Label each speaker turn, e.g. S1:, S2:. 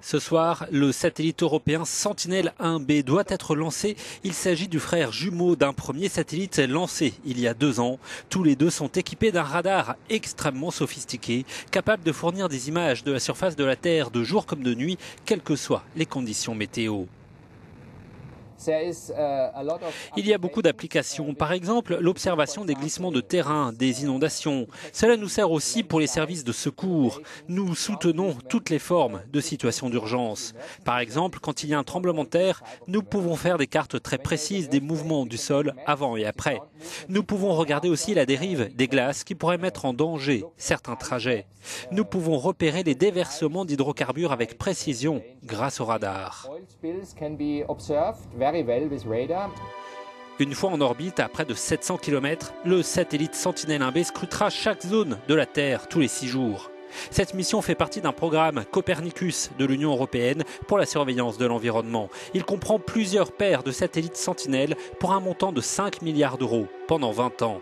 S1: Ce soir, le satellite européen Sentinel-1B doit être lancé. Il s'agit du frère jumeau d'un premier satellite lancé il y a 2 ans. Tous les deux sont équipés d'un radar extrêmement sophistiqué, capable de fournir des images de la surface de la Terre de jour comme de nuit, quelles que soient les conditions météo. Il y a beaucoup d'applications, par exemple l'observation des glissements de terrain, des inondations. Cela nous sert aussi pour les services de secours. Nous soutenons toutes les formes de situations d'urgence. Par exemple, quand il y a un tremblement de terre, nous pouvons faire des cartes très précises des mouvements du sol avant et après. Nous pouvons regarder aussi la dérive des glaces qui pourraient mettre en danger certains trajets. Nous pouvons repérer les déversements d'hydrocarbures avec précision grâce au radar. Une fois en orbite, à près de 700 km, le satellite Sentinel-1B scrutera chaque zone de la Terre tous les 6 jours. Cette mission fait partie d'un programme Copernicus de l'Union européenne pour la surveillance de l'environnement. Il comprend plusieurs paires de satellites Sentinel pour un montant de 5 milliards d'euros pendant 20 ans.